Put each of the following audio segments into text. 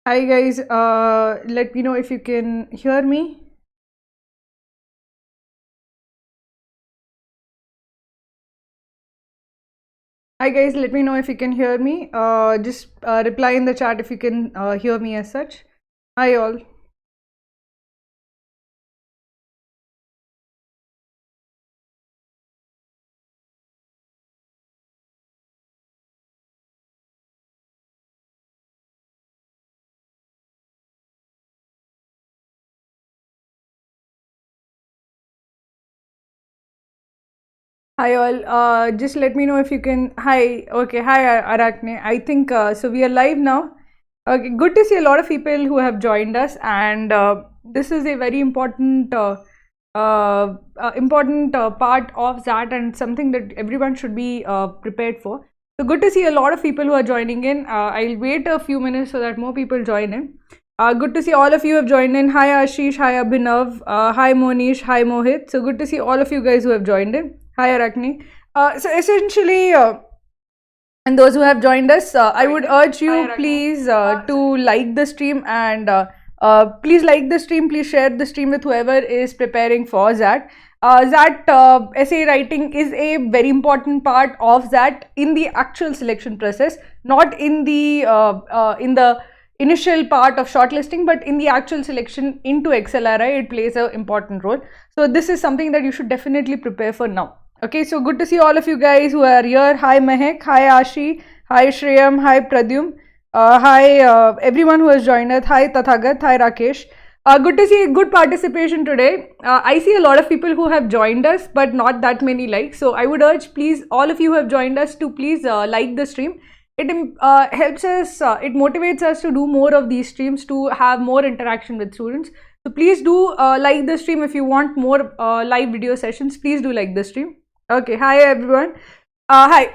Hi guys, let me know if you can hear me. Hi guys, let me know if you can hear me. Just reply in the chat if you can hear me as such. Hi all. Hi all. Just let me know if you can. Hi. Okay. Hi Arachne. I think so. We are live now. Okay. Good to see a lot of people who have joined us, and this is a very important part of XAT and something that everyone should be prepared for. So good to see a lot of people who are joining in. I'll wait a few minutes so that more people join in. Good to see all of you have joined in. Hi Ashish, hi Abhinav, hi Monish, hi Mohit. So good to see all of you guys who have joined in. Hi Arachne. So essentially, and those who have joined us, I would urge you please to like the stream and please like the stream, please share the stream with whoever is preparing for XAT. XAT essay writing is a very important part of XAT in the actual selection process, not in the initial part of shortlisting, but in the actual selection into XLRI, it plays an important role. So this is something that you should definitely prepare for now. Okay, so good to see all of you guys who are here. Hi Mehak, hi Ashi, hi Shreyam, hi Pradyum, hi everyone who has joined us. Hi Tathagat, hi Rakesh. Good to see good participation today. I see a lot of people who have joined us, but not that many likes. So I would urge, please, all of you who have joined us to please like the stream. It helps us, it motivates us to do more of these streams, to have more interaction with students. So please do like the stream. If you want more live video sessions, please do like the stream. Okay, hi everyone. Hi.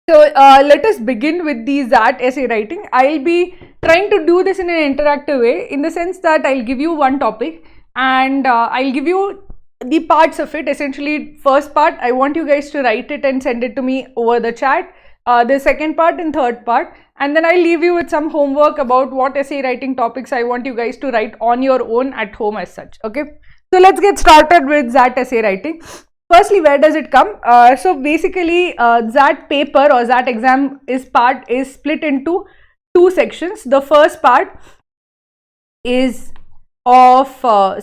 So let us begin with the XAT essay writing. I'll be trying to do this in an interactive way, in the sense that I'll give you one topic and I'll give you the parts of it. Essentially, first part, I want you guys to write it and send it to me over the chat. The second part and third part, and then I'll leave you with some homework about what essay writing topics I want you guys to write on your own at home as such. Okay, so let's get started with XAT essay writing. Firstly, where does it come? So basically, XAT paper or XAT exam is split into two sections. The first part is of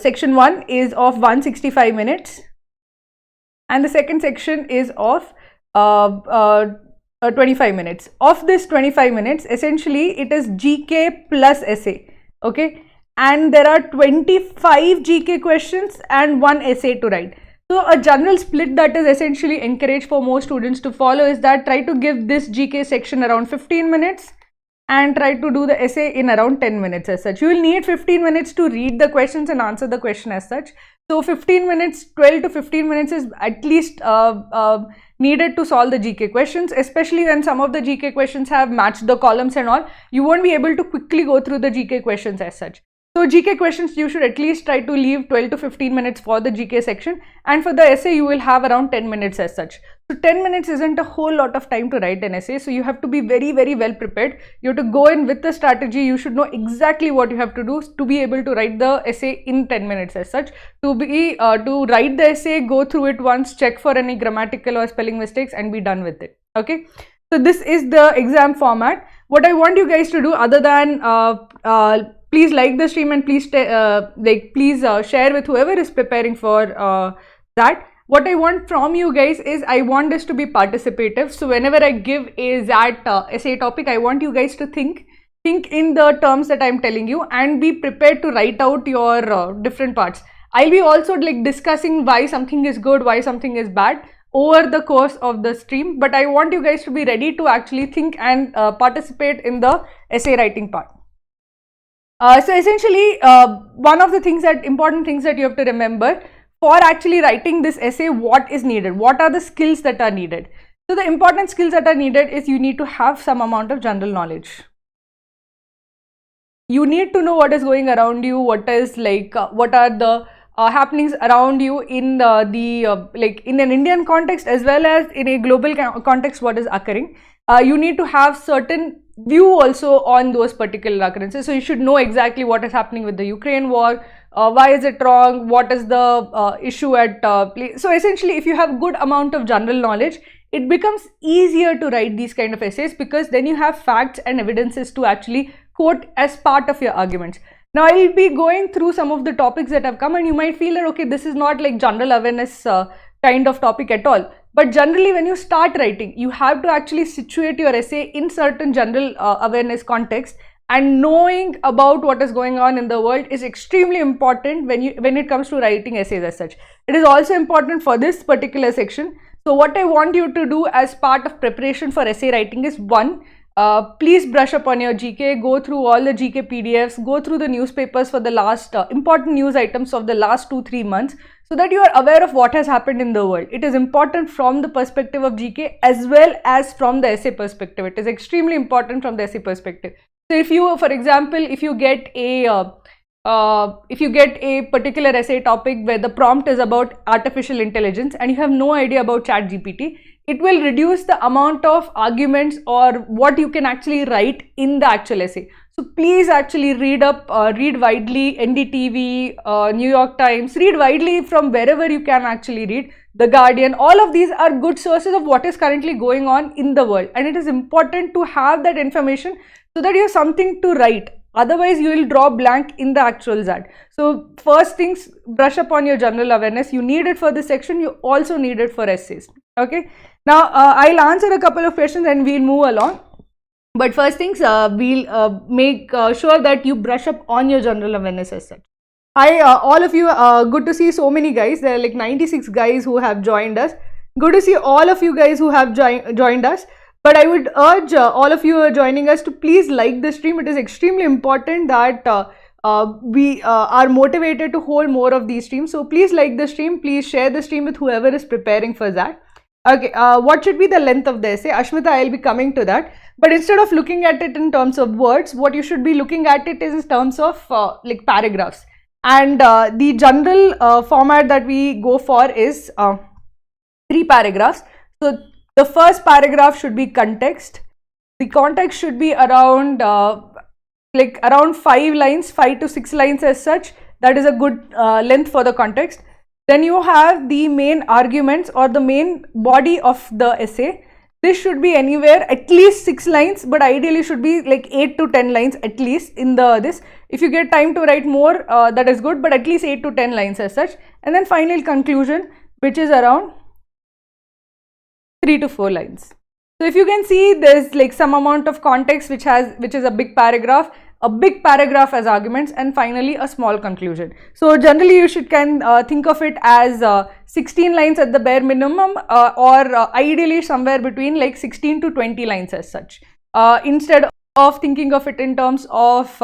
section 1 is of 165 minutes, and the second section is of 25 minutes. Of this 25 minutes, essentially it is GK plus essay. Okay, and there are 25 GK questions and one essay to write. So a general split that is essentially encouraged for most students to follow is that try to give this GK section around 15 minutes and try to do the essay in around 10 minutes as such. You will need 15 minutes to read the questions and answer the question as such. So 15 minutes, 12 to 15 minutes is at least needed to solve the GK questions, especially when some of the GK questions have matched the columns and all. You won't be able to quickly go through the GK questions as such. So GK questions, you should at least try to leave 12 to 15 minutes for the GK section, and for the essay you will have around 10 minutes as such. So 10 minutes isn't a whole lot of time to write an essay, so you have to be very well prepared. You have to go in with the strategy. You should know exactly what you have to do to be able to write the essay in 10 minutes as such. To write the essay, go through it once, check for any grammatical or spelling mistakes and be done with it. Okay, so this is the exam format. What I want you guys to do, other than please like the stream and please share with whoever is preparing for that. What I want from you guys is, I want this to be participative. So whenever I give a XAT essay topic, I want you guys to think in the terms that I'm telling you and be prepared to write out your different parts. I'll be also discussing why something is good, why something is bad over the course of the stream, but I want you guys to be ready to actually think and participate in the essay writing part. So essentially, one of the important things that you have to remember for actually writing this essay, what is needed, what are the skills that are needed. So the important skills that are needed is, you need to have some amount of general knowledge. You need to know what is going around you, what are the happenings around you in like in an Indian context as well as in a global context, what is occurring. You need to have certain view also on those particular occurrences. So you should know exactly what is happening with the Ukraine war, why is it wrong, what is the issue at play. So essentially, if you have good amount of general knowledge, it becomes easier to write these kind of essays, because then you have facts and evidences to actually quote as part of your arguments. Now, I will be going through some of the topics that have come, and you might feel that, okay, this is not like general awareness kind of topic at all. But generally, when you start writing, you have to actually situate your essay in certain general awareness context, and knowing about what is going on in the world is extremely important when it comes to writing essays as such. It is also important for this particular section. So what I want you to do as part of preparation for essay writing is, one, please brush up on your GK, go through all the GK PDFs, go through the newspapers for the last important news items of the last 2-3 months, so that you are aware of what has happened in the world. It is important from the perspective of GK as well as from the essay perspective. It is extremely important from the essay perspective. So if you, for example, if you get a particular essay topic where the prompt is about artificial intelligence and you have no idea about ChatGPT, it will reduce the amount of arguments or what you can actually write in the actual essay. So please actually read up, read widely, NDTV, New York Times, read widely from wherever you can actually read. The Guardian, all of these are good sources of what is currently going on in the world, and it is important to have that information so that you have something to write. Otherwise, you will draw blank in the actual XAT. So first things, brush up on your general awareness. You need it for this section. You also need it for essays. Okay. Now, I'll answer a couple of questions and we'll move along. But first things, we'll make sure that you brush up on your general awareness as such. Hi, all of you. Good to see so many guys. There are like 96 guys who have joined us. Good to see all of you guys who have joined us. But I would urge all of you who are joining us to please like the stream. It is extremely important that we are motivated to hold more of these streams. So please like the stream. Please share the stream with whoever is preparing for that. Okay, what should be the length of the essay? Ashmita, I'll be coming to that. But instead of looking at it in terms of words, what you should be looking at it is in terms of like paragraphs. And the general format that we go for is 3 paragraphs. So the first paragraph should be context. The context should be around like around 5 lines, 5 to 6 lines as such. That is a good length for the context. Then you have the main arguments or the main body of the essay. This should be anywhere at least 6 lines, but ideally should be like 8 to 10 lines at least in this. If you get time to write more, that is good, but at least 8 to 10 lines as such. And then final conclusion, which is around 3 to 4 lines. So if you can see, there's like some amount of context which is a big paragraph as arguments, and finally a small conclusion. So generally you should think of it as 16 lines at the bare minimum, or ideally somewhere between like 16 to 20 lines as such. Instead of thinking of it in terms of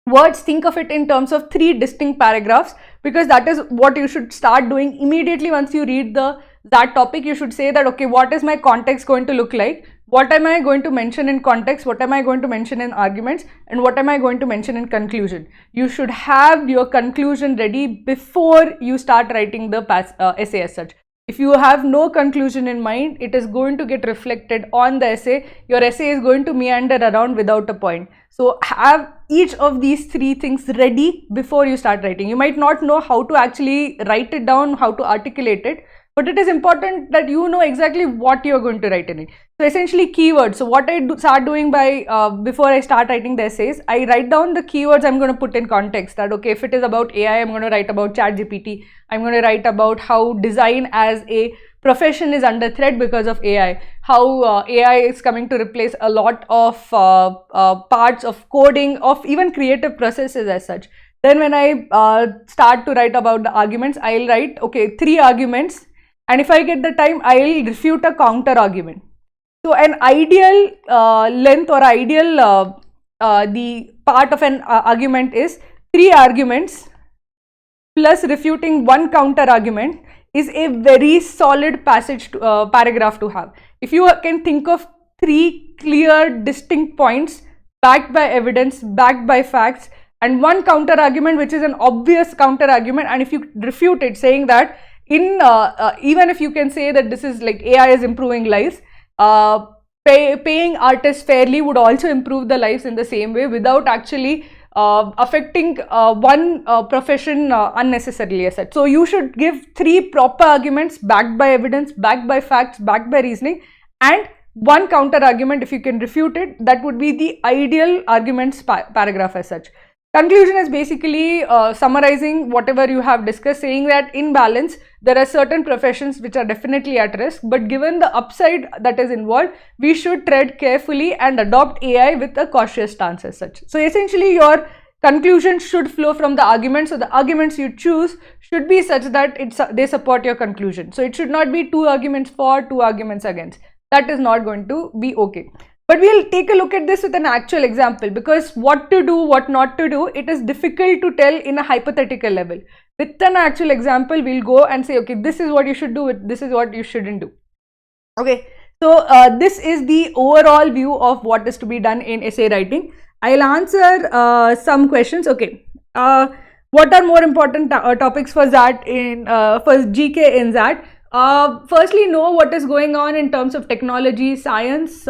words, think of it in terms of 3 distinct paragraphs, because that is what you should start doing immediately once you read that topic. You should say that, okay, what is my context going to look like? What am I going to mention in context? What am I going to mention in arguments? And what am I going to mention in conclusion? You should have your conclusion ready before you start writing the essay as such. If you have no conclusion in mind, it is going to get reflected on the essay. Your essay is going to meander around without a point. So have each of these 3 things ready before you start writing. You might not know how to actually write it down, how to articulate it, but it is important that you know exactly what you are going to write in it. So essentially keywords. So what I start doing before I start writing the essays, I write down the keywords I'm going to put in context. That, okay, if it is about AI, I'm going to write about ChatGPT. I'm going to write about how design as a profession is under threat because of AI. How AI is coming to replace a lot of parts of coding, of even creative processes as such. Then when I start to write about the arguments, I'll write, okay, 3 arguments. And if I get the time, I'll refute a counter argument. So an ideal length or ideal the part of an argument is 3 arguments plus refuting 1 counter argument is a very solid paragraph to have. If you can think of 3 clear distinct points backed by evidence, backed by facts, and one counter argument which is an obvious counter argument, and if you refute it saying that even if you can say that this is like AI is improving lives, paying artists fairly would also improve the lives in the same way without actually affecting one profession unnecessarily as such. So you should give 3 proper arguments backed by evidence, backed by facts, backed by reasoning, and one counter argument. If you can refute it, that would be the ideal arguments paragraph as such. Conclusion is basically summarizing whatever you have discussed, saying that in balance, there are certain professions which are definitely at risk, but given the upside that is involved, we should tread carefully and adopt AI with a cautious stance as such. So essentially, your conclusion should flow from the arguments. So the arguments you choose should be such that they support your conclusion. So it should not be 2 arguments for, 2 arguments against. That is not going to be okay. But we'll take a look at this with an actual example, because what to do, what not to do, it is difficult to tell in a hypothetical level. With an actual example, we'll go and say, okay, this is what you should do, this is what you shouldn't do. Okay, so this is the overall view of what is to be done in essay writing. I'll answer some questions. Okay, what are more important topics for XAT for GK in XAT? Firstly, know what is going on in terms of technology, science,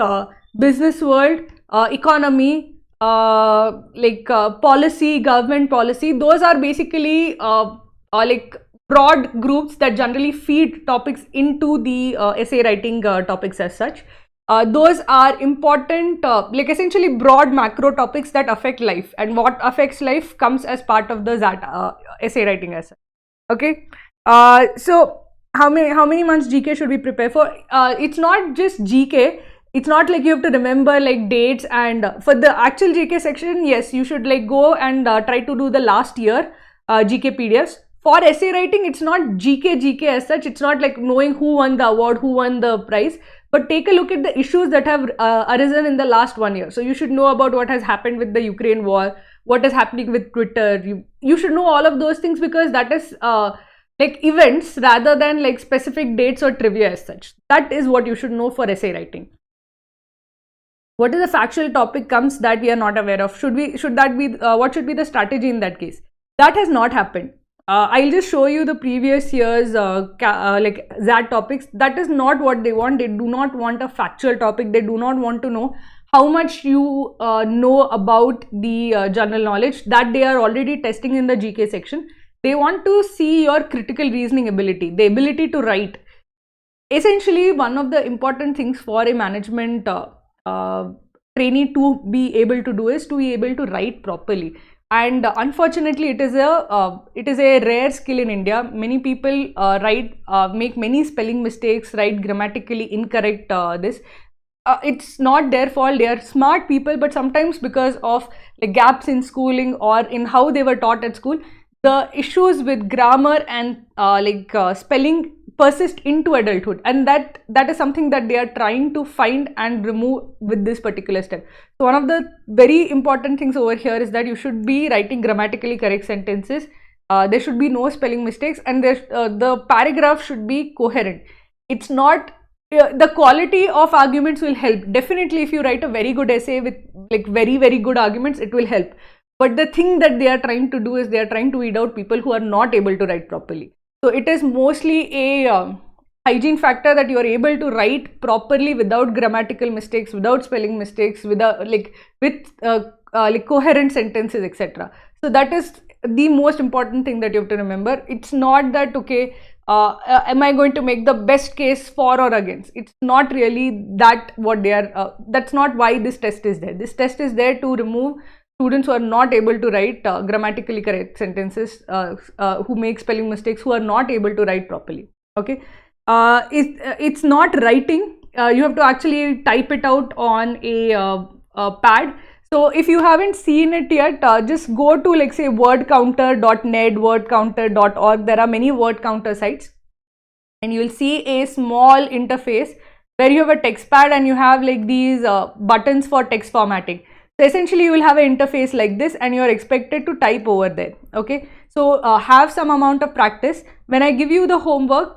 business world, economy, policy, government policy. Those are basically like broad groups that generally feed topics into the essay writing topics as such. Those are important, like essentially broad macro topics that affect life, and what affects life comes as part of the XAT essay writing as such. Okay, so how many months GK should we prepare for? It's not just GK. It's not like you have to remember like dates, and for the actual GK section, yes, you should like go and try to do the last year GK PDFs. For essay writing, it's not GK as such. It's not like knowing who won the award, who won the prize, but take a look at the issues that have arisen in the last 1 year. So you should know about what has happened with the Ukraine war, what is happening with Twitter. You should know all of those things, because that is like events rather than like specific dates or trivia as such. That is what you should know for essay writing. What is the factual topic comes that we are not aware of? Should that be what should be the strategy in that case? That has not happened. I'll just show you the previous year's like XAT topics. That is not what they want. They do not want a factual topic. They do not want to know how much you know about the general knowledge that they are already testing in the GK section. They want to see your critical reasoning ability, the ability to write. Essentially, one of the important things for a management trainee to be able to do is to be able to write properly. And unfortunately, it is a rare skill in India. Many people make many spelling mistakes, write grammatically incorrect it's not their fault. They are smart people, but sometimes because of like gaps in schooling or in how they were taught at school, the issues with grammar and spelling persist into adulthood, and that is something that they are trying to find and remove with this particular step. So one of the very important things over here is that you should be writing grammatically correct sentences. There should be no spelling mistakes, and the paragraph should be coherent. It's not the quality of arguments will help. Definitely, if you write a very good essay with like very, very good arguments, it will help. But the thing that they are trying to do is they are trying to weed out people who are not able to write properly. So it is mostly a hygiene factor that you are able to write properly without grammatical mistakes, without spelling mistakes, without with coherent sentences, etc. So that is the most important thing that you have to remember. It's not that okay, am I going to make the best case for or against? It's not really that what they are. That's not why this test is there. This test is there to remove students who are not able to write grammatically correct sentences, who make spelling mistakes, who are not able to write properly. Okay, it's not writing. You have to actually type it out on a pad. So if you haven't seen it yet, just go to like say wordcounter.net, wordcounter.org. There are many word counter sites, and you will see a small interface where you have a text pad and you have like these buttons for text formatting. So essentially you will have an interface like this, and you are expected to type over there. Okay, so have some amount of practice. When I give you the homework,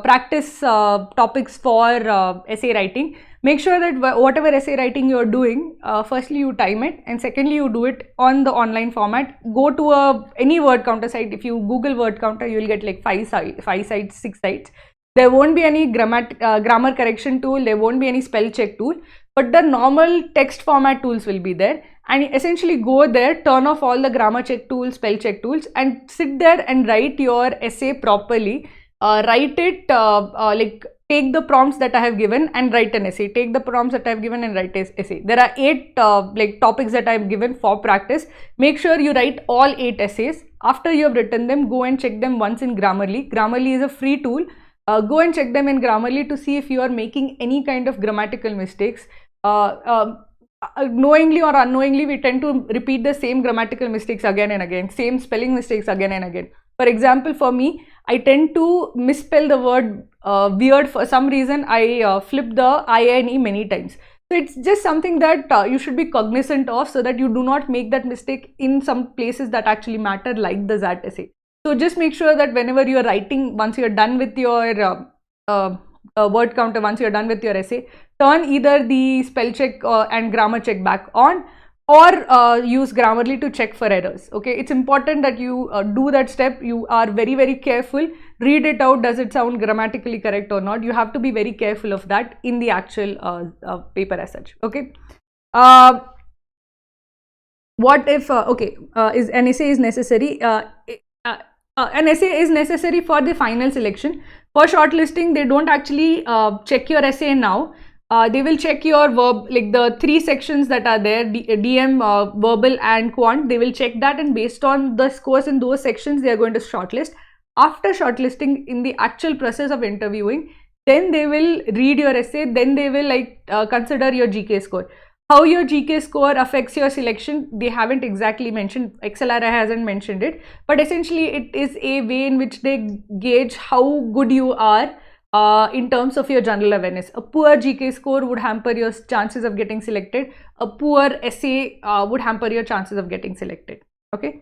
practice topics for essay writing, make sure that whatever essay writing you're doing, firstly you time it, and secondly you do it on the online format. Go to any word counter site. If you Google word counter, you'll get like 5 sites, 6 sites. There won't be any grammar correction tool, there won't be any spell check tool, but the normal text format tools will be there. And essentially go there, turn off all the grammar check tools, spell check tools, and sit there and write your essay properly. Write it like, take the prompts that I have given and write an essay. Take the prompts that I have given and write an essay. There are 8 like topics that I have given for practice. Make sure you write all 8 essays. After you have written them, go and check them once in Grammarly. Grammarly is a free tool. Go and check them in Grammarly to see if you are making any kind of grammatical mistakes. Knowingly or unknowingly, we tend to repeat the same grammatical mistakes again and again, same spelling mistakes again and again. For example, for me, I tend to misspell the word weird. For some reason, I flip the I and E many times. So it's just something that you should be cognizant of, so that you do not make that mistake in some places that actually matter, like the XAT essay. So just make sure that whenever you are writing, once you are done with your word counter, once you are done with your essay, turn either the spell check and grammar check back on, or use Grammarly to check for errors. Okay, it's important that you do that step. You are very, very careful. Read it out. Does it sound grammatically correct or not? You have to be very careful of that in the actual paper as such. Okay. What if is an essay is necessary? An essay is necessary for the final selection. For shortlisting, they don't actually check your essay now. They will check your verb, like the 3 sections that are there, DM, verbal and quant. They will check that, and based on the scores in those sections, they are going to shortlist. After shortlisting, in the actual process of interviewing, then they will read your essay, then they will consider your GK score. How your GK score affects your selection, they haven't exactly mentioned. XLR hasn't mentioned it, but essentially it is a way in which they gauge how good you are in terms of your general awareness. A poor GK score would hamper your chances of getting selected. A poor essay would hamper your chances of getting selected. Okay.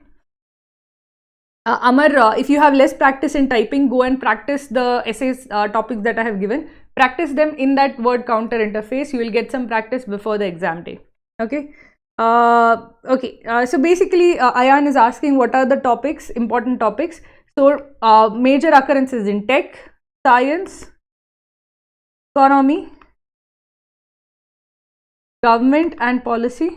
Amar, if you have less practice in typing, go and practice the essays topics that I have given. Practice them in that word counter interface. You will get some practice before the exam day. Okay. So basically, Ayan is asking what are the topics, important topics. So major occurrences in tech, science, economy, government and policy.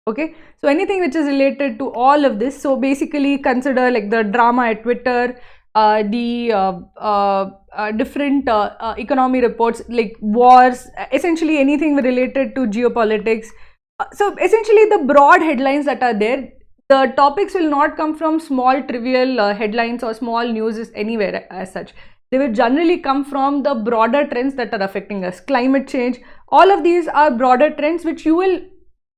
Okay, so anything which is related to all of this. So basically consider like the drama at Twitter, the different economy reports like wars, essentially anything related to geopolitics. So essentially the broad headlines that are there, the topics will not come from small trivial headlines or small news anywhere as such. They will generally come from the broader trends that are affecting us. Climate change, all of these are broader trends which you will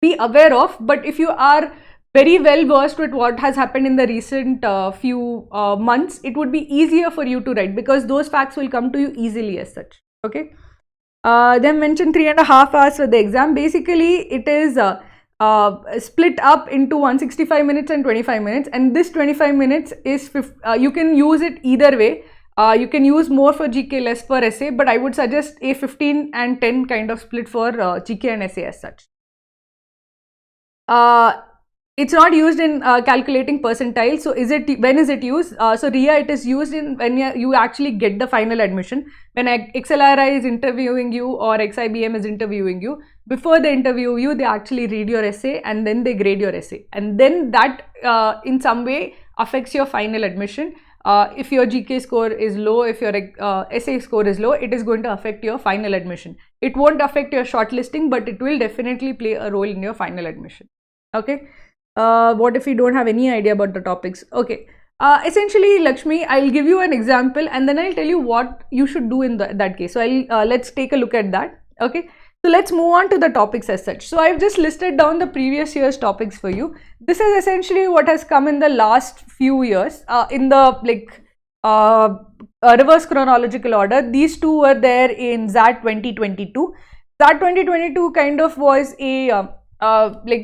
be aware of, but if you are very well versed with what has happened in the recent few months, it would be easier for you to write, because those facts will come to you easily as such. Okay. Then mention 3.5 hours for the exam. Basically it is split up into 165 minutes and 25 minutes, and this 25 minutes is you can use it either way. You can use more for GK, less for essay, but I would suggest a 15 and 10 kind of split for GK and essay as such. It's not used in calculating percentile. So when is it used? So RIA, it is used in when you actually get the final admission. When XLRI is interviewing you or XIBM is interviewing you, before they interview you, they actually read your essay and then they grade your essay, and then that in some way affects your final admission. If your GK score is low, if your essay score is low, it is going to affect your final admission. It won't affect your shortlisting, but it will definitely play a role in your final admission. Okay. What if you don't have any idea about the topics? Okay. Essentially, Lakshmi, I'll give you an example and then I'll tell you what you should do in that case. So let's take a look at that. Okay. So let's move on to the topics as such. So I've just listed down the previous year's topics for you. This is essentially what has come in the last few years in the reverse chronological order. These two were there in XAT 2022. XAT 2022 kind of was a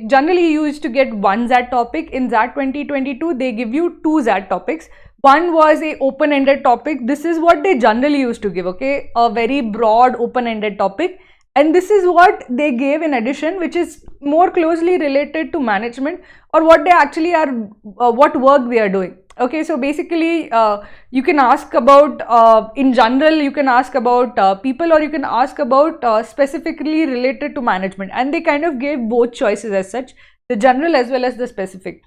generally you used to get one XAT topic. In XAT 2022 they give you 2 XAT topics. One was a open-ended topic. This is what they generally used to give, okay, a very broad open-ended topic. And this is what they gave in addition, which is more closely related to management, or what they actually are, what work they are doing. Okay, so basically you can ask about, in general, you can ask about people, or you can ask about specifically related to management. And they kind of gave both choices as such, the general as well as the specific.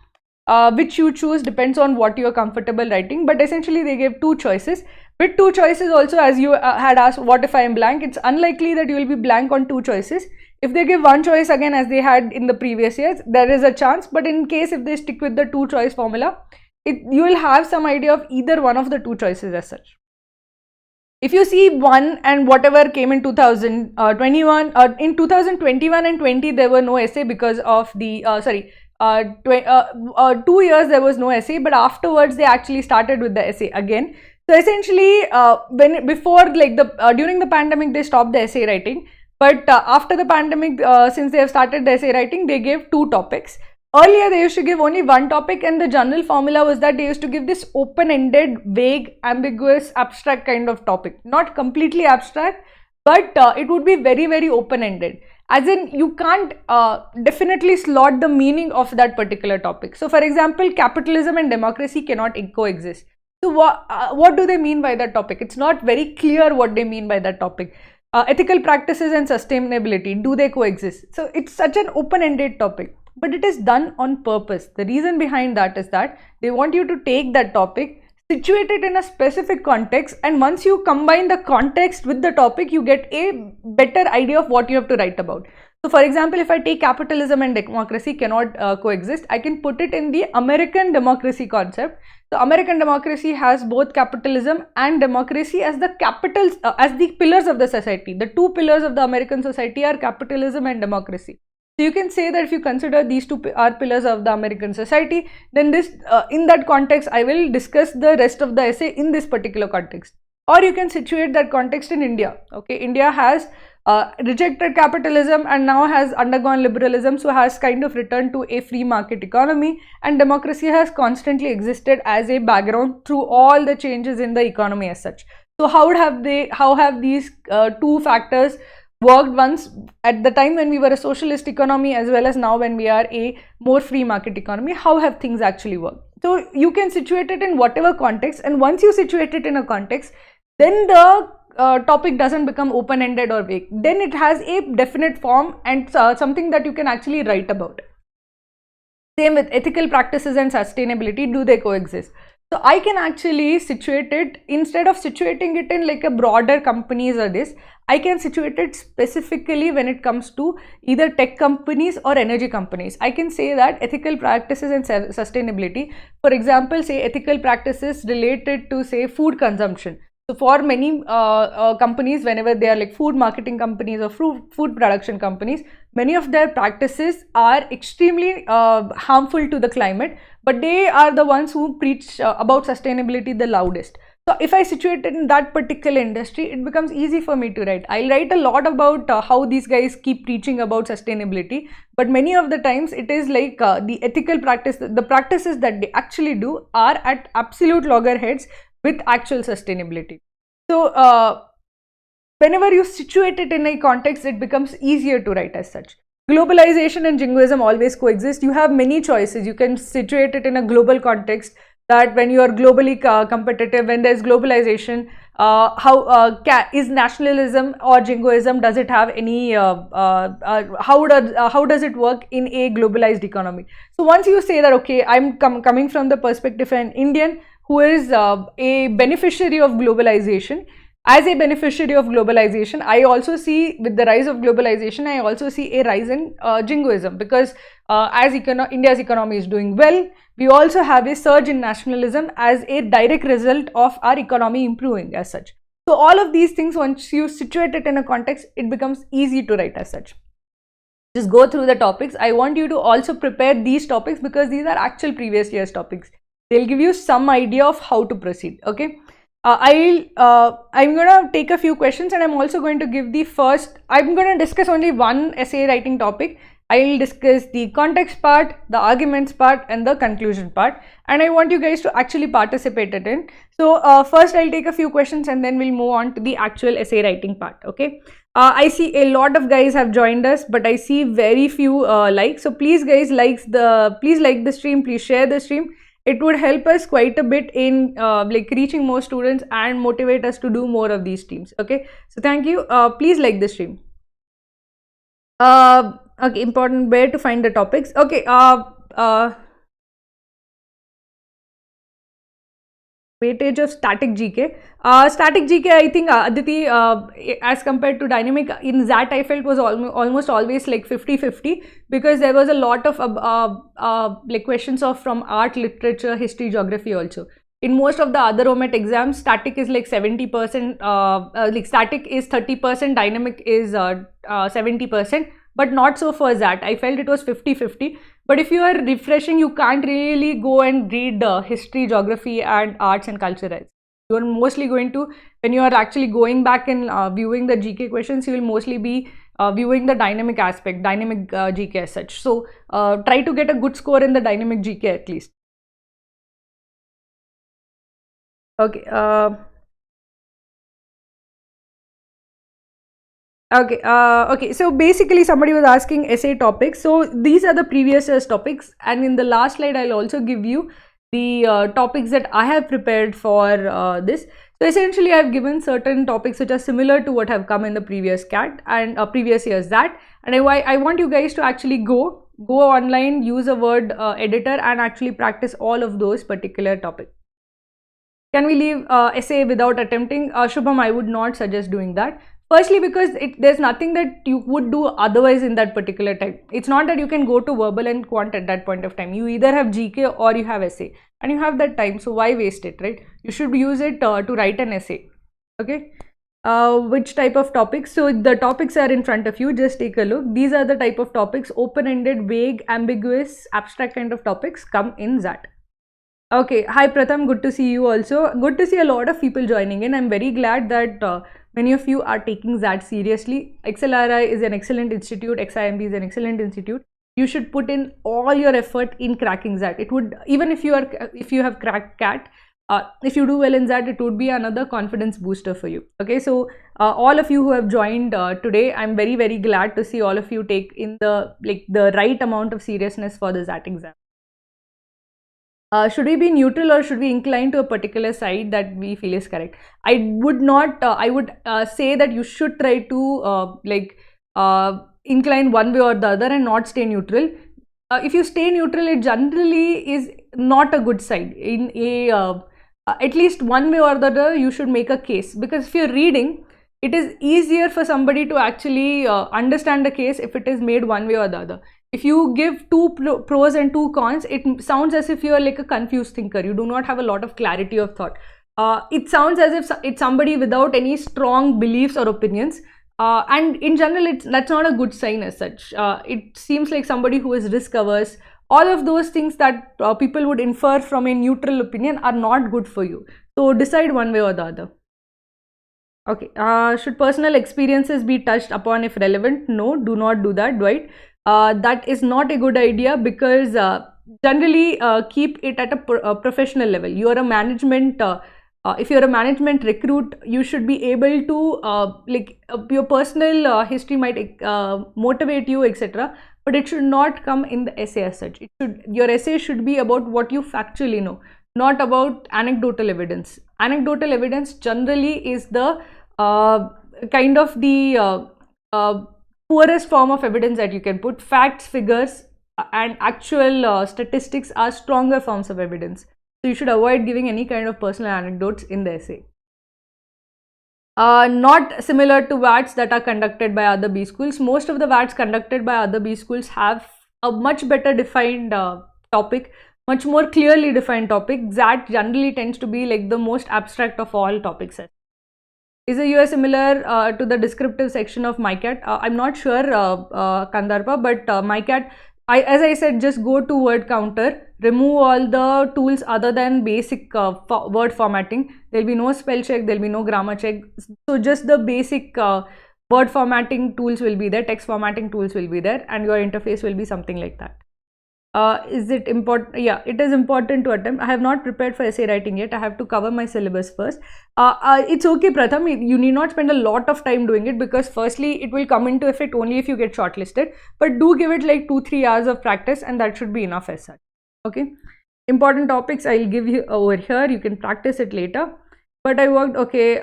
Which you choose depends on what you are comfortable writing, but essentially they gave two choices. With two choices also, as you had asked, what if I am blank? It's unlikely that you will be blank on two choices. If they give one choice again as they had in the previous years, there is a chance, but in case if they stick with the two choice formula, you will have some idea of either one of the two choices as such. If you see one and whatever came in 2021, in 2021 and 20 there were no essay because of the 2 years there was no essay, but afterwards they actually started with the essay again. So essentially during the pandemic they stopped the essay writing, but after the pandemic, since they have started the essay writing, they gave two topics. Earlier they used to give only one topic, and the general formula was that they used to give this open-ended, vague, ambiguous, abstract kind of topic. Not completely abstract, but it would be very, very open-ended. As in, you can't definitely slot the meaning of that particular topic. So for example, capitalism and democracy cannot coexist. So what do they mean by that topic? It's not very clear what they mean by that topic. Ethical practices and sustainability, do they coexist? So it's such an open-ended topic, but it is done on purpose. The reason behind that is that they want you to take that topic, situate it in a specific context, and once you combine the context with the topic, you get a better idea of what you have to write about. So for example, if I take capitalism and democracy cannot coexist, I can put it in the American democracy concept. So American democracy has both capitalism and democracy as the as the pillars of the society. The two pillars of the American society are capitalism and democracy. So you can say that if you consider these two are pillars of the American society, then this in that context I will discuss the rest of the essay in this particular context. Or you can situate that context in India. Okay, India has rejected capitalism and now has undergone liberalism, so has kind of returned to a free market economy, and democracy has constantly existed as a background through all the changes in the economy as such. So how have these two factors worked once at the time when we were a socialist economy, as well as now when we are a more free market economy? How have things actually worked? So you can situate it in whatever context, and once you situate it in a context, then the topic doesn't become open-ended or vague. Then it has a definite form and something that you can actually write about. Same with ethical practices and sustainability, do they coexist? So I can actually situate it, instead of situating it in like a broader companies or this, I can situate it specifically when it comes to either tech companies or energy companies. I can say that ethical practices and sustainability, for example, say ethical practices related to say food consumption. So for many companies, whenever they are like food marketing companies or food production companies, many of their practices are extremely harmful to the climate, but they are the ones who preach about sustainability the loudest. So if I situate it in that particular industry, it becomes easy for me to write. I'll write a lot about how these guys keep preaching about sustainability, but many of the times it is like the ethical practice, the practices that they actually do are at absolute loggerheads with actual sustainability. So whenever you situate it in a context, it becomes easier to write as such. Globalization and jingoism always coexist. You have many choices. You can situate it in a global context, that when you are globally competitive, when there's globalization, is nationalism or jingoism, does it have any, how does it work in a globalized economy? So once you say that, okay, I'm coming from the perspective of an Indian who is a beneficiary of globalization. As a beneficiary of globalization, I also see, with the rise of globalization, I also see a rise in jingoism, because as India's economy is doing well, we also have a surge in nationalism as a direct result of our economy improving as such. So all of these things, once you situate it in a context, it becomes easy to write as such. Just go through the topics. I want you to also prepare these topics, because these are actual previous year's topics. They'll give you some idea of how to proceed. Okay. I'm going to take a few questions, and I'm also going to give the first, I'm going to discuss only one essay writing topic, I'll discuss the context part, the arguments part, and the conclusion part. And I want you guys to actually participate in it. So first I'll take a few questions and then we'll move on to the actual essay writing part. Okay. I see a lot of guys have joined us, but I see very few likes. So please guys, please like the stream, please share the stream. It would help us quite a bit in like reaching more students and motivate us to do more of these streams. Okay. So thank you. Please like the stream. Okay, important where to find the topics. Okay, weightage of static GK. Static GK, I think Aditi, as compared to dynamic, in XAT I felt was almost always like 50-50, because there was a lot of like questions of from art, literature, history, geography also. In most of the other OMET exams, static is like 70%, like static is 30%, dynamic is 70%, but not so for XAT. I felt it was 50-50. But if you are refreshing, you can't really go and read history, geography, and arts and culture. You are mostly going to, when you are actually going back and viewing the GK questions, you will mostly be viewing the dynamic aspect, dynamic GK as such. So try to get a good score in the dynamic GK at least. Okay. Okay. So basically, somebody was asking essay topics. So these are the previous year's topics, and in the last slide, I'll also give you the topics that I have prepared for this. So essentially, I've given certain topics which are similar to what have come in the previous CAT and previous year's that. And I want you guys to actually go online, use a word editor, and actually practice all of those particular topics. Can we leave essay without attempting? Shubham, I would not suggest doing that. Firstly, because there's nothing that you would do otherwise in that particular time. It's not that you can go to verbal and quant at that point of time. You either have GK or you have essay, and you have that time. So why waste it, right? You should use it to write an essay. Okay. Which type of topics? So the topics are in front of you. Just take a look. These are the type of topics: open-ended, vague, ambiguous, abstract kind of topics come in XAT. Okay, hi Pratham, good to see you also. Good to see a lot of people joining in. I'm very glad that many of you are taking XAT seriously. XLRI is an excellent institute, XIMB is an excellent institute. You should put in all your effort in cracking XAT. It would, even if you have cracked CAT, if you do well in XAT, it would be another confidence booster for you. Okay, so all of you who have joined today, I'm very, very glad to see all of you take in the right amount of seriousness for the XAT exam. Should we be neutral or should we incline to a particular side that we feel is correct? I would not, I would say that you should try to incline one way or the other and not stay neutral. If you stay neutral, it generally is not a good side. In a at least one way or the other, you should make a case, because if you're reading, it is easier for somebody to actually understand the case if it is made one way or the other. If you give two pros and two cons, it sounds as if you are like a confused thinker. You do not have a lot of clarity of thought. It sounds as if it's somebody without any strong beliefs or opinions. And in general, that's not a good sign as such. It seems like somebody who is risk averse. All of those things that people would infer from a neutral opinion are not good for you. So decide one way or the other. Okay. Should personal experiences be touched upon if relevant? No, do not do that, Dwight. That is not a good idea, because generally keep it at a professional level. You are a management, if you're a management recruit, you should be able to your personal history might motivate you, etc. But it should not come in the essay as such. Your essay should be about what you factually know, not about anecdotal evidence. Anecdotal evidence generally is the kind of the poorest form of evidence that you can put. Facts, figures, and actual statistics are stronger forms of evidence. So you should avoid giving any kind of personal anecdotes in the essay. Not similar to WATs that are conducted by other B schools. Most of the WATs conducted by other B schools have a much better defined topic, much more clearly defined topic. XAT generally tends to be like the most abstract of all topics. Is a UA similar to the descriptive section of MyCat? I'm not sure, Kandarpa, but MyCat, as I said, just go to word counter, remove all the tools other than basic word formatting. There'll be no spell check, there'll be no grammar check. So just the basic word formatting tools will be there, text formatting tools will be there, and your interface will be something like that. Is it important? Yeah, it is important to attempt. I have not prepared for essay writing yet. I have to cover my syllabus first. It's okay, Pratham. You need not spend a lot of time doing it, because firstly, it will come into effect only if you get shortlisted. But do give it like 2-3 hours of practice, and that should be enough as such. Okay. Important topics I'll give you over here. You can practice it later. But I worked, okay,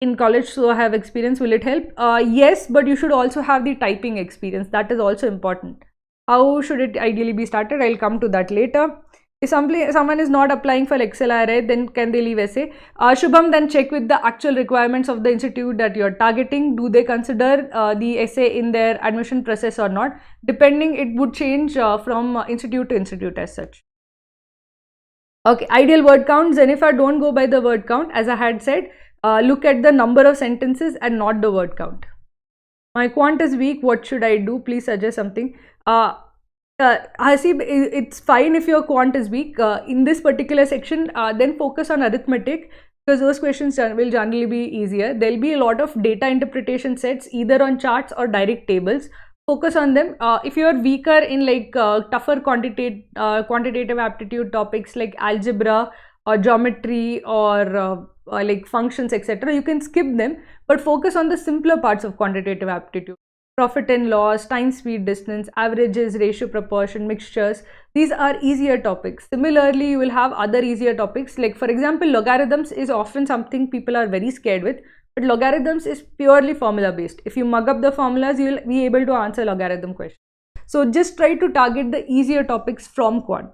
in college, so I have experience. Will it help? Yes, but you should also have the typing experience. That is also important. How should it ideally be started? I'll come to that later. If someone is not applying for XLRA, then can they leave essay? Shubham, then check with the actual requirements of the institute that you're targeting. Do they consider the essay in their admission process or not? Depending, it would change from institute to institute as such. Okay, ideal word count. Zennifer, don't go by the word count. As I had said, look at the number of sentences and not the word count. My quant is weak. What should I do? Please suggest something. Hasib, it's fine if your quant is weak. In this particular section, then focus on arithmetic, because those questions will generally be easier. There will be a lot of data interpretation sets, either on charts or direct tables. Focus on them. If you are weaker in like tougher quantitative aptitude topics like algebra or geometry or like functions, etc., you can skip them, but focus on the simpler parts of quantitative aptitude. Profit and loss, time, speed, distance, averages, ratio, proportion, mixtures. These are easier topics. Similarly, you will have other easier topics, like for example, logarithms is often something people are very scared with, but logarithms is purely formula based. If you mug up the formulas, you will be able to answer logarithm questions. So just try to target the easier topics from quant.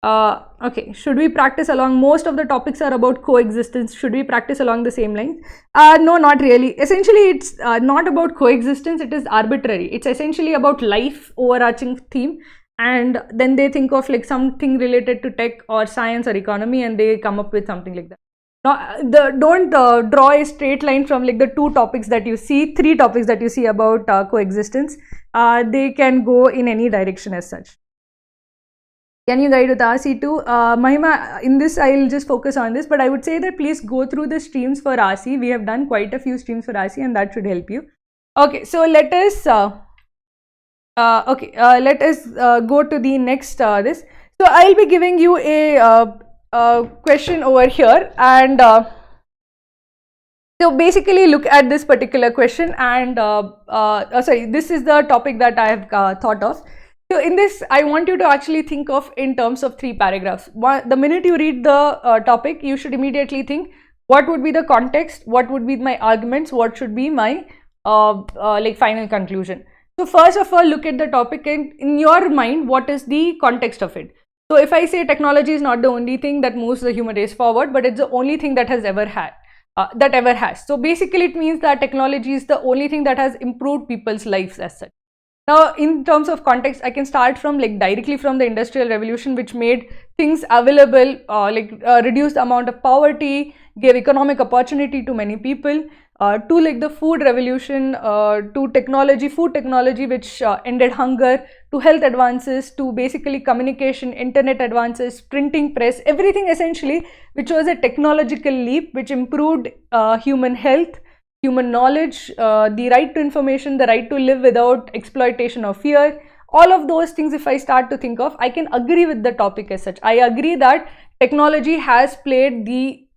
Okay, should we practice along? Most of the topics are about coexistence. Should we practice along the same lines? No, not really. Essentially, it's not about coexistence. It is arbitrary. It's essentially about life, overarching theme, and then they think of like something related to tech or science or economy, and they come up with something like that. Now, don't draw a straight line from like the 3 topics that you see about coexistence. They can go in any direction as such. Can you guide with RC2? Mahima, in this I'll just focus on this, but I would say that please go through the streams for RC. We have done quite a few streams for RC, and that should help you. Okay, so let us go to the next this. So I'll be giving you a question over here, and so basically look at this particular question, and this is the topic that I have thought of. So in this, I want you to actually think of in terms of 3 paragraphs. The minute you read the topic, you should immediately think, what would be the context, what would be my arguments, what should be my like final conclusion. So first of all, look at the topic and in your mind, what is the context of it. So if I say technology is not the only thing that moves the human race forward, but it's the only thing that has ever had, So basically it means that technology is the only thing that has improved people's lives as such. Now, in terms of context, I can start from like directly from the Industrial Revolution, which made things available, reduced the amount of poverty, gave economic opportunity to many people, to like the food revolution, to food technology, which ended hunger, to health advances, to basically communication, internet advances, printing press, everything essentially, which was a technological leap, which improved human health, human knowledge, the right to information, the right to live without exploitation or fear. All of those things, if I start to think of, I can agree with the topic as such. I agree that technology has played the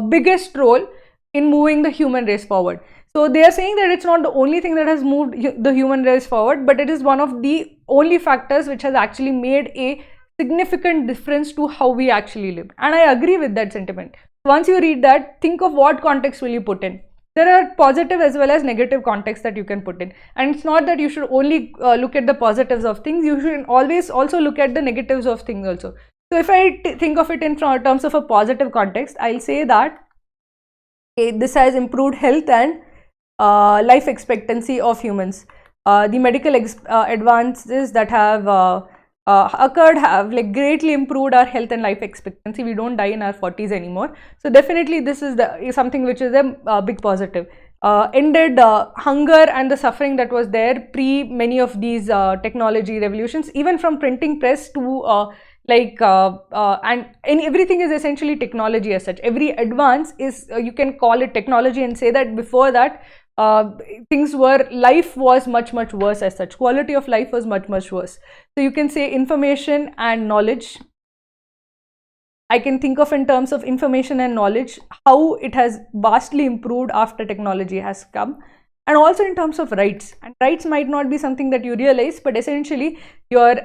biggest role in moving the human race forward. So they are saying that it's not the only thing that has moved the human race forward, but it is one of the only factors which has actually made a significant difference to how we actually live. And I agree with that sentiment. Once you read that, think of what context will you put in. There are positive as well as negative contexts that you can put in, and it's not that you should only look at the positives of things. You should always also look at the negatives of things also. So if I think of it in terms of a positive context, I'll say that this has improved health and life expectancy of humans. The medical advances that have occurred have like greatly improved our health and life expectancy. We don't die in our 40s anymore. So definitely this is something which is a big positive. Ended hunger and the suffering that was there pre many of these technology revolutions, even from printing press to and everything is essentially technology as such. Every advance is, you can call it technology and say that before that, life was much worse as such. Quality of life was much worse. So you can say information and knowledge. I can think of in terms of information and knowledge, how it has vastly improved after technology has come. And also in terms of rights, and rights might not be something that you realize, but essentially your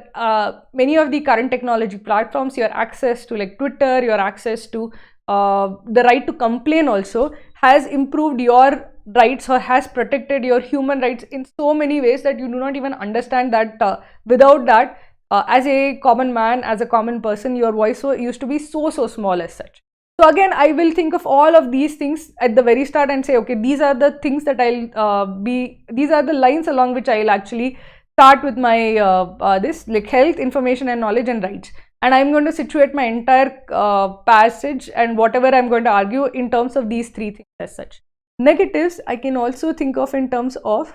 many of the current technology platforms, your access to like Twitter, your access to the right to complain also has improved your rights or has protected your human rights in so many ways that you do not even understand that without that, as a common man, as a common person, your voice used to be so small as such. So again, I will think of all of these things at the very start and say, okay, these are the things that these are the lines along which I'll actually start with my this like health, information and knowledge and rights. And I'm going to situate my entire passage and whatever I'm going to argue in terms of these three things as such. Negatives, I can also think of in terms of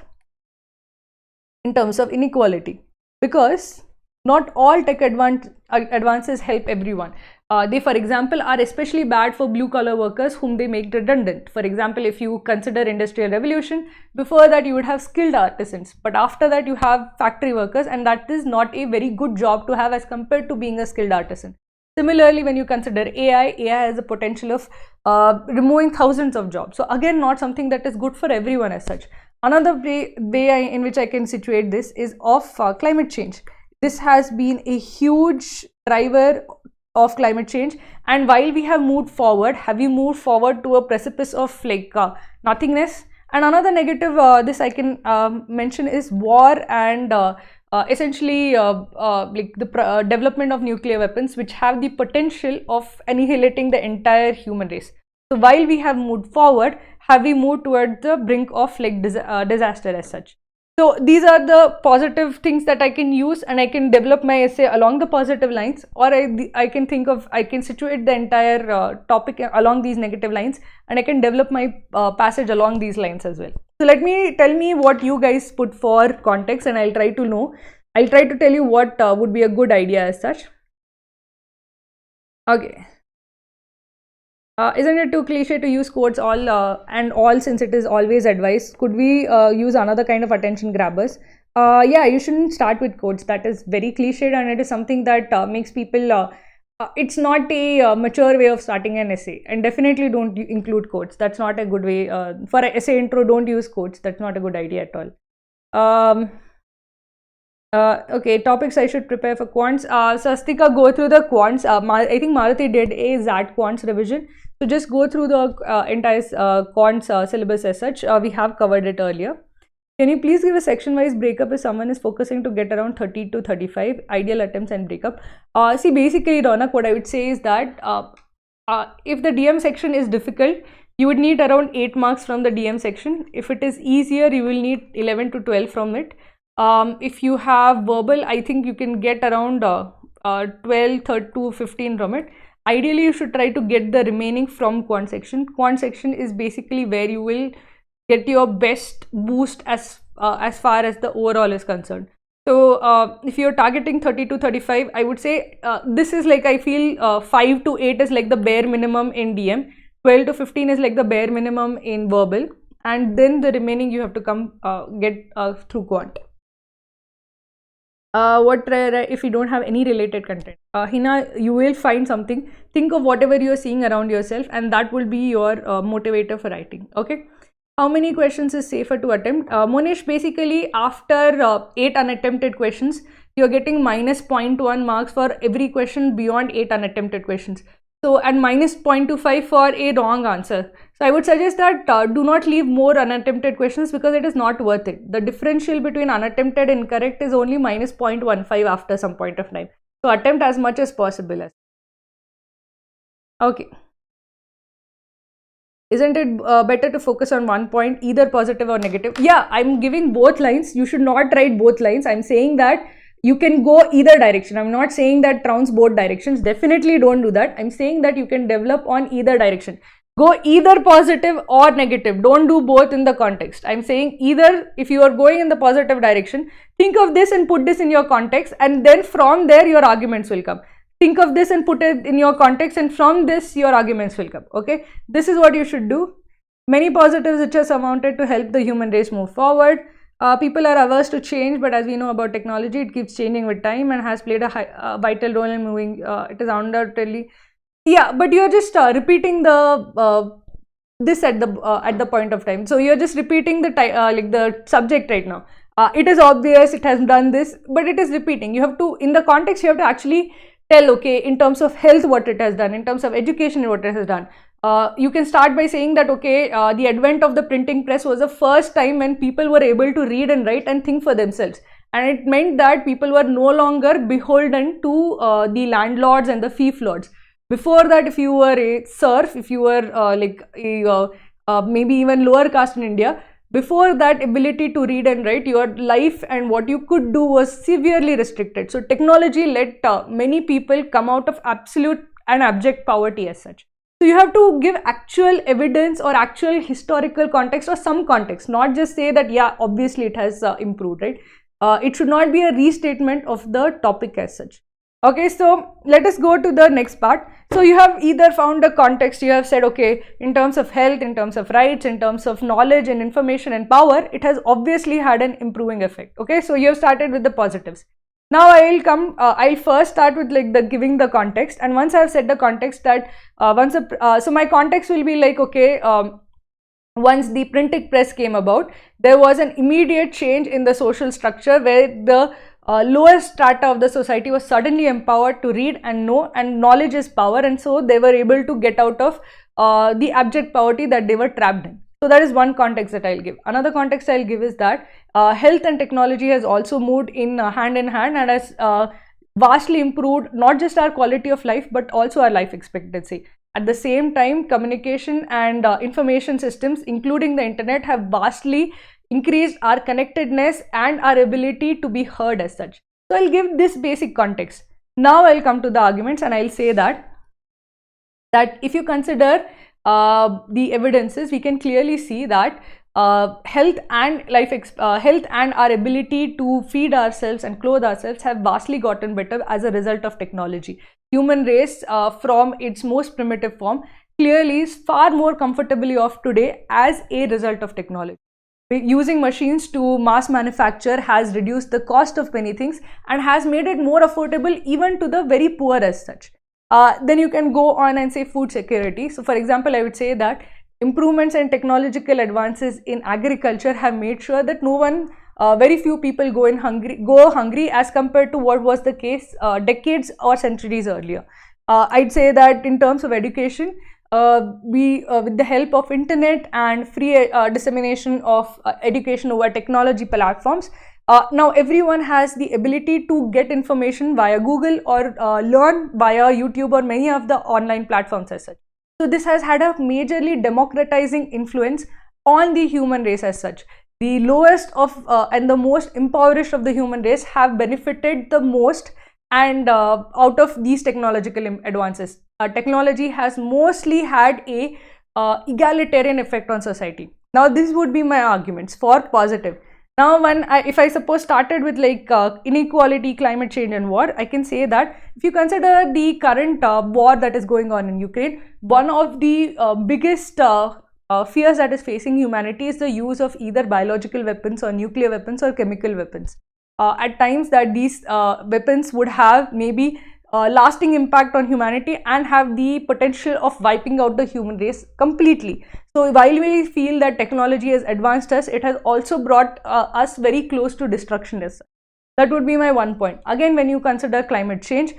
inequality, because not all tech advances help everyone. They, for example, are especially bad for blue collar workers whom they make redundant. For example, if you consider industrial revolution, before that you would have skilled artisans, but after that you have factory workers, and that is not a very good job to have as compared to being a skilled artisan. Similarly, when you consider AI has the potential of removing thousands of jobs. So again, not something that is good for everyone as such. Another way in which I can situate this is of climate change. This has been a huge driver of climate change, and while we have moved forward, have we moved forward to a precipice of like nothingness? And another negative this I can mention is war and essentially like the development of nuclear weapons, which have the potential of annihilating the entire human race. So while we have moved forward, have we moved toward the brink of like disaster as such? So these are the positive things that I can use, and I can develop my essay along the positive lines, or I can situate the entire topic along these negative lines, and I can develop my passage along these lines as well. So tell me what you guys put for context, and I'll try to tell you what would be a good idea as such. Okay. Isn't it too cliche to use quotes all since it is always advice? Could we use another kind of attention grabbers? Yeah, you shouldn't start with quotes. That is very cliched, and it is something that makes people, it's not a mature way of starting an essay. And definitely don't include quotes. That's not a good way. For an essay intro, don't use quotes. That's not a good idea at all. Okay, topics I should prepare for quants. Sastika, go through the quants. I think Maruti did a XAT quants revision. So just go through the entire quants syllabus as such. We have covered it earlier. Can you please give a section-wise breakup if someone is focusing to get around 30 to 35 ideal attempts and breakup? See, basically, Ronak, what I would say is that if the DM section is difficult, you would need around 8 marks from the DM section. If it is easier, you will need 11 to 12 from it. If you have verbal, I think you can get around 12, 13 to 15 from it. Ideally, you should try to get the remaining from quant section. Quant section is basically where you will get your best boost as far as the overall is concerned. So if you're targeting 30 to 35, I would say this is like, I feel 5 to 8 is like the bare minimum in DM, 12 to 15 is like the bare minimum in verbal, and then the remaining you have to come get through quant. If you don't have any related content? Hina, you will find something. Think of whatever you're seeing around yourself, and that will be your motivator for writing. Okay. How many questions is safer to attempt? Monish, basically after 8 unattempted questions, you're getting minus 0.1 marks for every question beyond 8 unattempted questions. So, and minus 0.25 for a wrong answer. So I would suggest that do not leave more unattempted questions, because it is not worth it. The differential between unattempted and correct is only minus 0.15 after some point of time. So attempt as much as possible. Okay. Isn't it better to focus on one point, either positive or negative? Yeah, I'm giving both lines. You should not write both lines. I'm saying that you can go either direction. I'm not saying that rounds both directions. Definitely don't do that. I'm saying that you can develop on either direction. Go either positive or negative. Don't do both in the context. I'm saying either, if you are going in the positive direction, think of this and put this in your context, and then from there your arguments will come. think of this and put it in your context, and from this your arguments will come. Okay, this is what you should do. Many positives which are surmounted to help the human race move forward. People are averse to change, but as we know about technology, it keeps changing with time and has played a vital role in moving. It is undoubtedly, yeah, but you're just repeating the this at the point of time. So you're just repeating the like the subject right now. It is obvious, it has done this, but it is repeating. You have to, in the context, you have to actually tell, okay, in terms of health what it has done, in terms of education what it has done. You can start by saying that, okay, the advent of the printing press was the first time when people were able to read and write and think for themselves, and it meant that people were no longer beholden to the landlords and the fief lords. Before that, if you were a serf, if you were like a maybe even lower caste in India, before that ability to read and write, your life and what you could do was severely restricted. So technology let many people come out of absolute and abject poverty as such. So you have to give actual evidence or actual historical context or some context, not just say that, yeah, obviously it has improved, right? It should not be a restatement of the topic as such. Okay, so let us go to the next part. So you have either found a context, you have said, okay, in terms of health, in terms of rights, in terms of knowledge and information and power, it has obviously had an improving effect. Okay, so you have started with the positives. Now I'll first start with like the giving the context, and once I have said the context, that so my context will be like, okay, once the printing press came about, there was an immediate change in the social structure where the lowest strata of the society was suddenly empowered to read and know, and knowledge is power, and so they were able to get out of the abject poverty that they were trapped in. So that is one context that I'll give. Another context I'll give is that health and technology has also moved in hand and has vastly improved not just our quality of life but also our life expectancy. At the same time, communication and information systems, including the internet, have vastly increased our connectedness and our ability to be heard as such. So I'll give this basic context. Now I'll come to the arguments, and I'll say that if you consider the evidences, we can clearly see that health and our ability to feed ourselves and clothe ourselves have vastly gotten better as a result of technology. Human race from its most primitive form clearly is far more comfortably off today as a result of technology. Using machines to mass manufacture has reduced the cost of many things and has made it more affordable even to the very poor as such. Then you can go on and say food security. So for example, I would say that improvements and technological advances in agriculture have made sure that very few people go hungry as compared to what was the case decades or centuries earlier. I'd say that in terms of education, with the help of internet and free dissemination of education over technology platforms, now everyone has the ability to get information via Google or learn via YouTube or many of the online platforms as such. So this has had a majorly democratizing influence on the human race as such. The lowest of and the most impoverished of the human race have benefited the most, and out of these technological advances. Technology has mostly had a egalitarian effect on society. Now this would be my arguments for positive. Now if I suppose started with like inequality, climate change and war, I can say that if you consider the current war that is going on in Ukraine, one of the biggest fears that is facing humanity is the use of either biological weapons or nuclear weapons or chemical weapons. At times that these weapons would have maybe lasting impact on humanity and have the potential of wiping out the human race completely. So while we feel that technology has advanced us, it has also brought us very close to destruction. That would be my one point. Again, when you consider climate change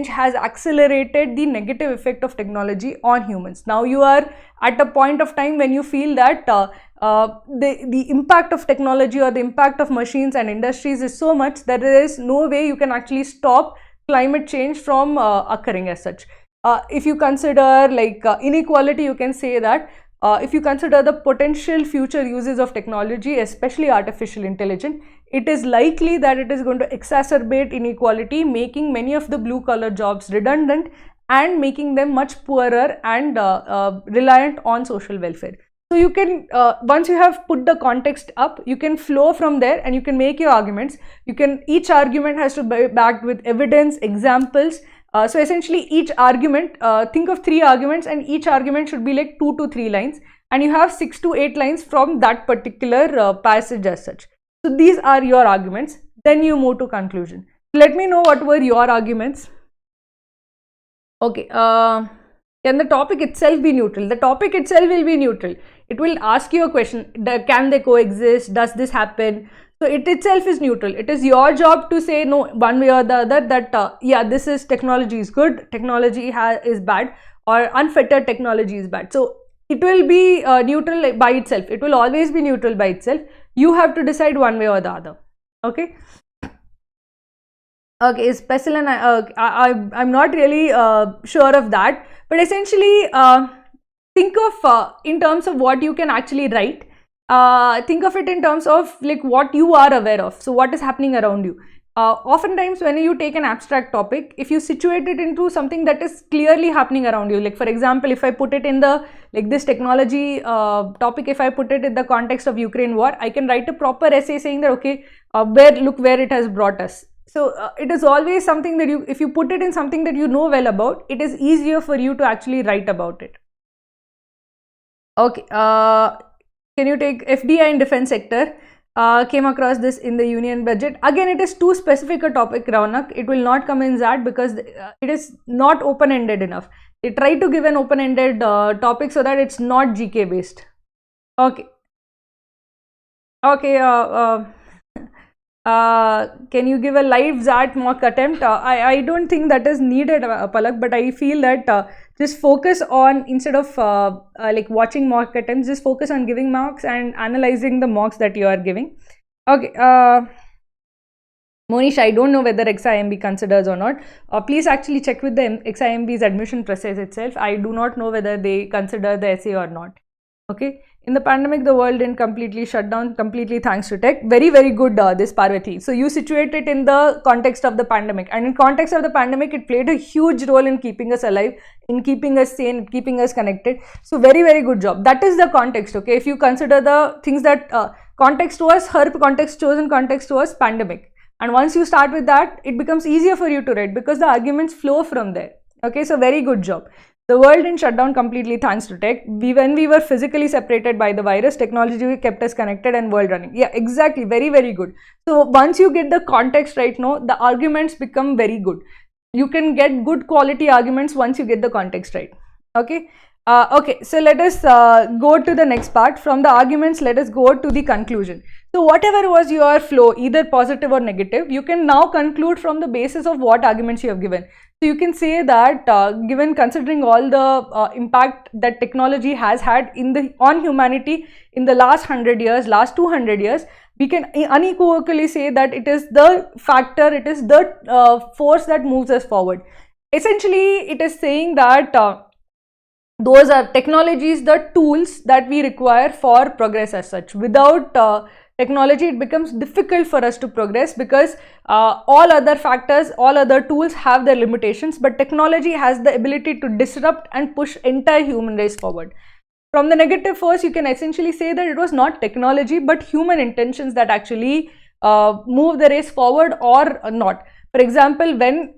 has accelerated the negative effect of technology on humans. Now you are at a point of time when you feel that the impact of technology or the impact of machines and industries is so much that there is no way you can actually stop climate change from occurring as such. If you consider like inequality, you can say that if you consider the potential future uses of technology, especially artificial intelligence, it is likely that it is going to exacerbate inequality, making many of the blue collar jobs redundant and making them much poorer and reliant on social welfare. So you can, once you have put the context up, you can flow from there and you can make your arguments. Each argument has to be backed with evidence, examples, So essentially each argument, think of 3 arguments, and each argument should be like 2 to 3 lines, and you have 6 to 8 lines from that particular passage as such. So these are your arguments. Then you move to conclusion. Let me know what were your arguments. Okay, can the topic itself be neutral? The topic itself will be neutral. It will ask you a question, can they coexist? Does this happen? So it itself is neutral. It is your job to say no one way or the other that yeah, this is technology is good, technology is bad, or unfettered technology is bad. So it will be neutral by itself. It will always be neutral by itself. You have to decide one way or the other. Okay. Okay, is Pestle and I'm not really sure of that, but essentially think of in terms of what you can actually write. Think of it in terms of like what you are aware of. So what is happening around you. Oftentimes when you take an abstract topic, if you situate it into something that is clearly happening around you, like for example, if I put it in the like this technology topic, if I put it in the context of Ukraine war, I can write a proper essay saying that okay, look where it has brought us. So it is always something that if you put it in something that you know well about, it is easier for you to actually write about it. Okay, can you take FDI in defense sector? Came across this in the union budget. Again, it is too specific a topic, Raunak. It will not come in that because it is not open-ended enough. They try to give an open-ended topic so that it's not GK based. Okay. Okay, can you give a live XAT mock attempt? I don't think that is needed, Palak, but I feel that just focus on, instead of like watching mock attempts, just focus on giving mocks and analyzing the mocks that you are giving. Okay, Monish, I don't know whether XIMB considers or not. Please actually check with the XIMB's admission process itself. I do not know whether they consider the essay or not. Okay. In the pandemic, the world didn't completely shut down, completely thanks to tech. Very, very good, this Parvati. So you situate it in the context of the pandemic, and in context of the pandemic, it played a huge role in keeping us alive, in keeping us sane, keeping us connected. So very, very good job. That is the context. Okay, if you consider the things that context was her context, chosen context was pandemic, and once you start with that, it becomes easier for you to write because the arguments flow from there. Okay, so very good job. The world didn't shut down completely thanks to tech. When we were physically separated by the virus, technology kept us connected and world running. Yeah, exactly. Very, very good. So once you get the context right now, the arguments become very good. You can get good quality arguments once you get the context right. Okay. Okay, so let us go to the next part. From the arguments, let us go to the conclusion. So whatever was your flow, either positive or negative, you can now conclude from the basis of what arguments you have given. So you can say that given considering all the impact that technology has had on humanity in the last 100 years, last 200 years, we can unequivocally say that it is the factor, it is the force that moves us forward. Essentially, it is saying that those are technologies, the tools that we require for progress as such. Without technology, it becomes difficult for us to progress because all other factors, all other tools have their limitations, but technology has the ability to disrupt and push entire human race forward. From the negative force, you can essentially say that it was not technology but human intentions that actually move the race forward or not. For example, when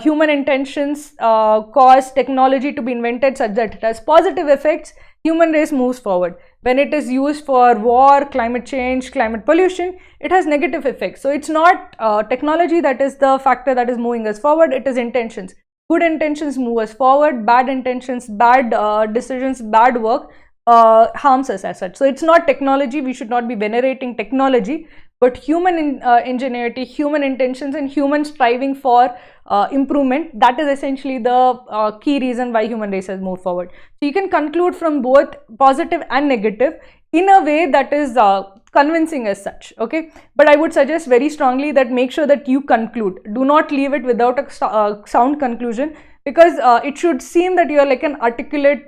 human intentions cause technology to be invented such that it has positive effects, human race moves forward. When it is used for war, climate change, climate pollution, it has negative effects. So it's not technology that is the factor that is moving us forward, it is intentions. Good intentions move us forward, bad intentions, bad decisions, bad work harms us as such. So it's not technology, we should not be venerating technology, but human ingenuity, human intentions and human striving for improvement. That is essentially the key reason why human race has moved forward. So you can conclude from both positive and negative in a way that is convincing as such. Okay, but I would suggest very strongly that make sure that you conclude. Do not leave it without a sound conclusion, because it should seem that you are like an articulate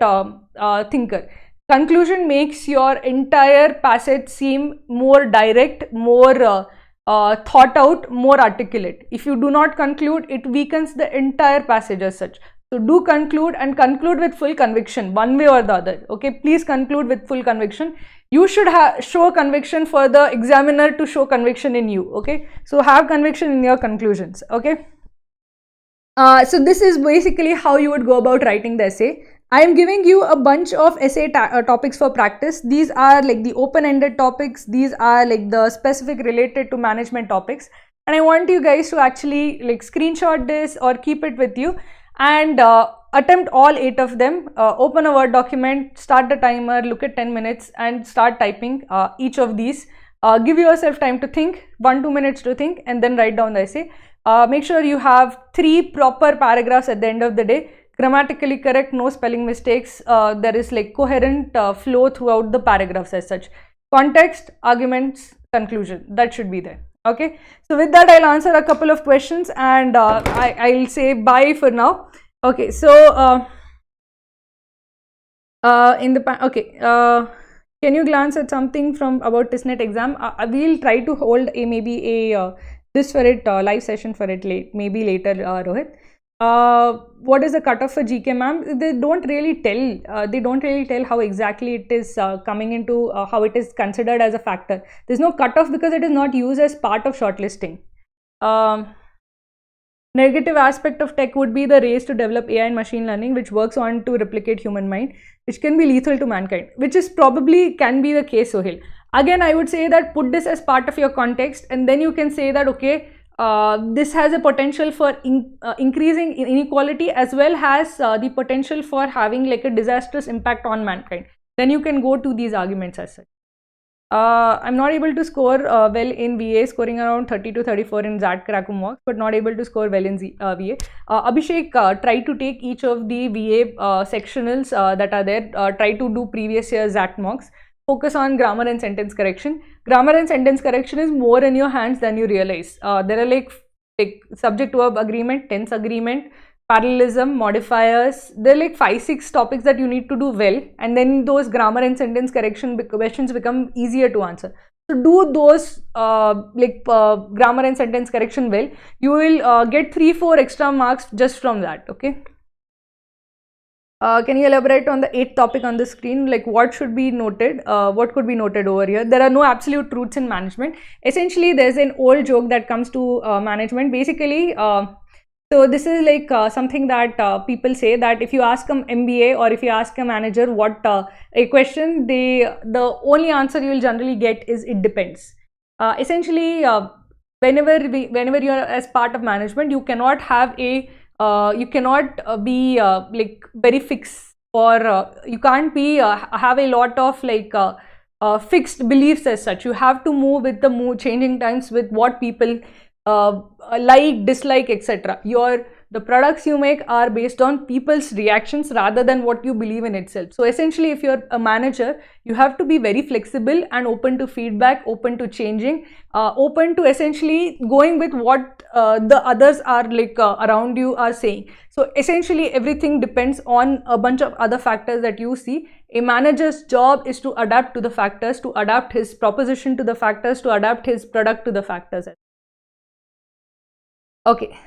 thinker. Conclusion makes your entire passage seem more direct, more thought out, more articulate. If you do not conclude, it weakens the entire passage as such. So do conclude, and conclude with full conviction, one way or the other. Okay, please conclude with full conviction. You should show conviction for the examiner to show conviction in you. Okay, so have conviction in your conclusions. Okay. So this is basically how you would go about writing the essay. I am giving you a bunch of essay topics for practice. These are like the open-ended topics. These are like the specific related to management topics. And I want you guys to actually like screenshot this or keep it with you and attempt all 8 of them. Open a Word document, start the timer, look at 10 minutes and start typing each of these. Give yourself time to think, 1-2 minutes to think, and then write down the essay. Make sure you have 3 proper paragraphs at the end of the day, grammatically correct, no spelling mistakes. There is like coherent flow throughout the paragraphs as such. Context, arguments, conclusion, that should be there. Okay, so with that I'll answer a couple of questions and I'll say bye for now. Okay, so can you glance at something from about TISNET exam? We'll try to hold maybe a this for it live session for it maybe later, Rohit. What is the cutoff for GK, ma'am? They don't really tell how exactly it is coming into how it is considered as a factor. There's no cutoff because it is not used as part of shortlisting. Negative aspect of tech would be the race to develop AI and machine learning, which works on to replicate human mind, which can be lethal to mankind, which is probably can be the case, Sohail. Again, I would say that put this as part of your context and then you can say that, okay, this has a potential for increasing inequality as well as the potential for having like a disastrous impact on mankind. Then you can go to these arguments as such. I'm not able to score well in VA, scoring around 30 to 34 in XAT Krakum mocks, but not able to score well in VA. Abhishek, try to take each of the VA sectionals that are there, try to do previous year XAT mocks. Focus on grammar and sentence correction. Grammar and sentence correction is more in your hands than you realize. There are like subject-verb agreement, tense agreement, parallelism, modifiers. There are like 5-6 topics that you need to do well, and then those grammar and sentence correction questions become easier to answer. So do those grammar and sentence correction well. You will get 3-4 extra marks just from that. Okay. Can you elaborate on the 8th topic on the screen? Like what should be noted? What could be noted over here? There are no absolute truths in management. Essentially, there's an old joke that comes to management. Basically, so this is like something that people say that if you ask an MBA or if you ask a manager what a question, the only answer you will generally get is it depends. Essentially, whenever you are as part of management, you cannot have a you cannot be like very fixed, or you can't be have a lot of like fixed beliefs as such. You have to move with the changing times, with what people like, dislike, etc. The products you make are based on people's reactions rather than what you believe in itself. So essentially, if you're a manager, you have to be very flexible and open to feedback, open to changing, open to essentially going with what the others are like around you are saying. So essentially, everything depends on a bunch of other factors that you see. A manager's job is to adapt to the factors, to adapt his proposition to the factors, to adapt his product to the factors. Okay.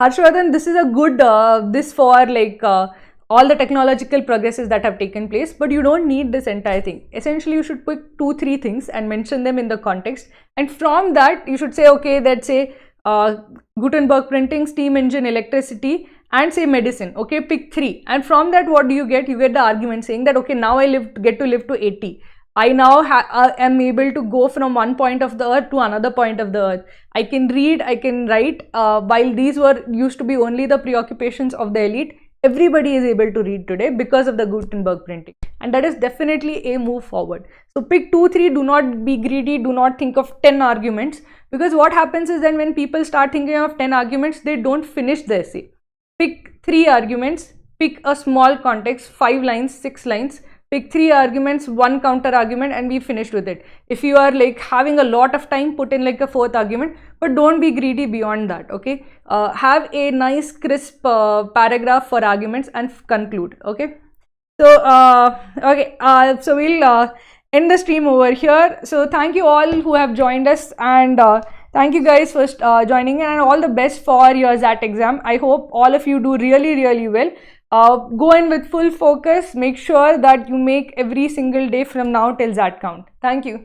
Harshvardhan, this is a good this for like all the technological progresses that have taken place, but you don't need this entire thing. Essentially, you should pick 2-3 things and mention them in the context, and from that you should say, okay, let's say Gutenberg printing, steam engine, electricity, and say medicine. Okay, pick 3, and from that what do you get? You get the argument saying that, okay, now I get to live to 80. I now am able to go from one point of the earth to another point of the earth. I can read, I can write. While these used to be only the preoccupations of the elite, everybody is able to read today because of the Gutenberg printing. And that is definitely a move forward. So pick 2-3, do not be greedy, do not think of 10 arguments, because what happens is then when people start thinking of 10 arguments, they don't finish the essay. Pick 3 arguments, pick a small context, 5 lines, 6 lines. Pick 3 arguments, 1 counter argument, and we finished with it. If you are like having a lot of time, put in like a 4th argument, but don't be greedy beyond that. Okay, have a nice crisp paragraph for arguments and conclude. Okay, so so we'll end the stream over here. So thank you all who have joined us, and thank you guys for joining in, and all the best for your XAT exam. I hope all of you do really well. Go in with full focus. Make sure that you make every single day from now till XAT count. Thank you.